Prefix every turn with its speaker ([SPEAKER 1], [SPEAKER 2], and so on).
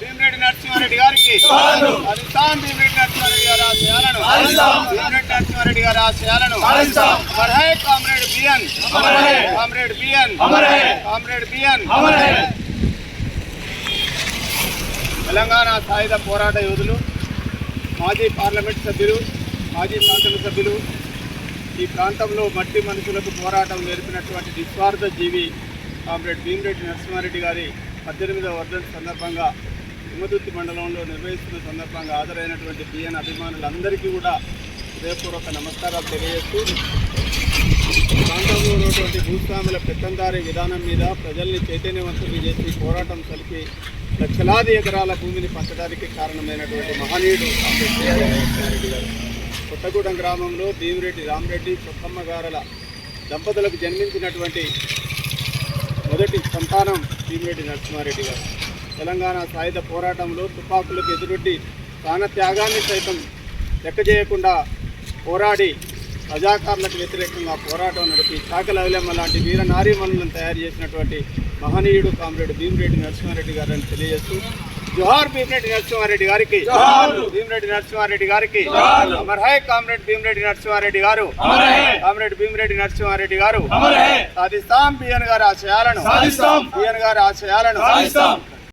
[SPEAKER 1] భీమిరెడ్డి నరసింహారెడ్డి గారికి సాధిస్తాం. భీమిరెడ్డి నరసింహారెడ్డి గారి ఆశయాలను భీమిరెడ్డి నరసింహారెడ్డి గారి ఆశయాలను అమర్ హై comrade BN, comrade BN, comrade BN. Telangana సాయుధ పోరాట యోధులు, మాజీ పార్లమెంట్ సభ్యులు, మాజీ శాసనసభ్యులు, ఈ ప్రాంతంలో మట్టి మనుషులకు పోరాటం నేర్పినటువంటి నిస్వార్థ జీవి కామ్రేడ్ భీమిరెడ్డి నరసింహారెడ్డి గారి 18వ వర్ధంతి సందర్భంగా హిమదుర్తి మండలంలో నిర్వహిస్తున్న సందర్భంగా హాజరైనటువంటి బిఎన్ అభిమానులందరికీ కూడా హృదయపూర్వక నమస్కారాలు తెలియజేస్తూ, ప్రాంతంలో ఉన్నటువంటి భూస్వాముల పెత్తందారీ విధానం మీద ప్రజల్ని చైతన్యవంతులు చేసి పోరాటం కలిపి లక్షలాది ఎకరాల భూమిని పంచడానికి కారణమైనటువంటి మహనీయుడు కామ్రేడ్ నరసింహారెడ్డి గారు. కొత్తగూడెం గ్రామంలో భీమిరెడ్డి రామరెడ్డి చొక్కమ్మ గారల దంపతులకు జన్మించినటువంటి మొదటి సంతానం భీమిరెడ్డి నరసింహారెడ్డి గారు. తెలంగాణ సాయుధ పోరాటంలో తుపాకులకు ఎదురొడ్డి ప్రాణత్యాగాన్ని సైతం లెక్క చేయకుండా పోరాడి రజాకారులకు వ్యతిరేకంగా పోరాటం నడిపి చాకలి ఐలమ్మ లాంటి వీర నారీమణులను తయారు చేసినటువంటి మహనీయుడు కామ్రేడ్ భీమిరెడ్డి నరసింహారెడ్డి గారు అని తెలియజేస్తూ, జోహార్ భీమిరెడ్డి నరసింహారెడ్డి గారికి, భీమిరెడ్డి నరసింహారెడ్డి గారికి. అమర్ హై కామ్రేడ్ భీమిరెడ్డి నరసింహారెడ్డి గారు, కామ్రేడ్ భీమిరెడ్డి నరసింహారెడ్డి గారు. సాధిస్తాం బిఎన్ గారి ఆశయాలను, బిఎన్ గారి ఆశయాలను.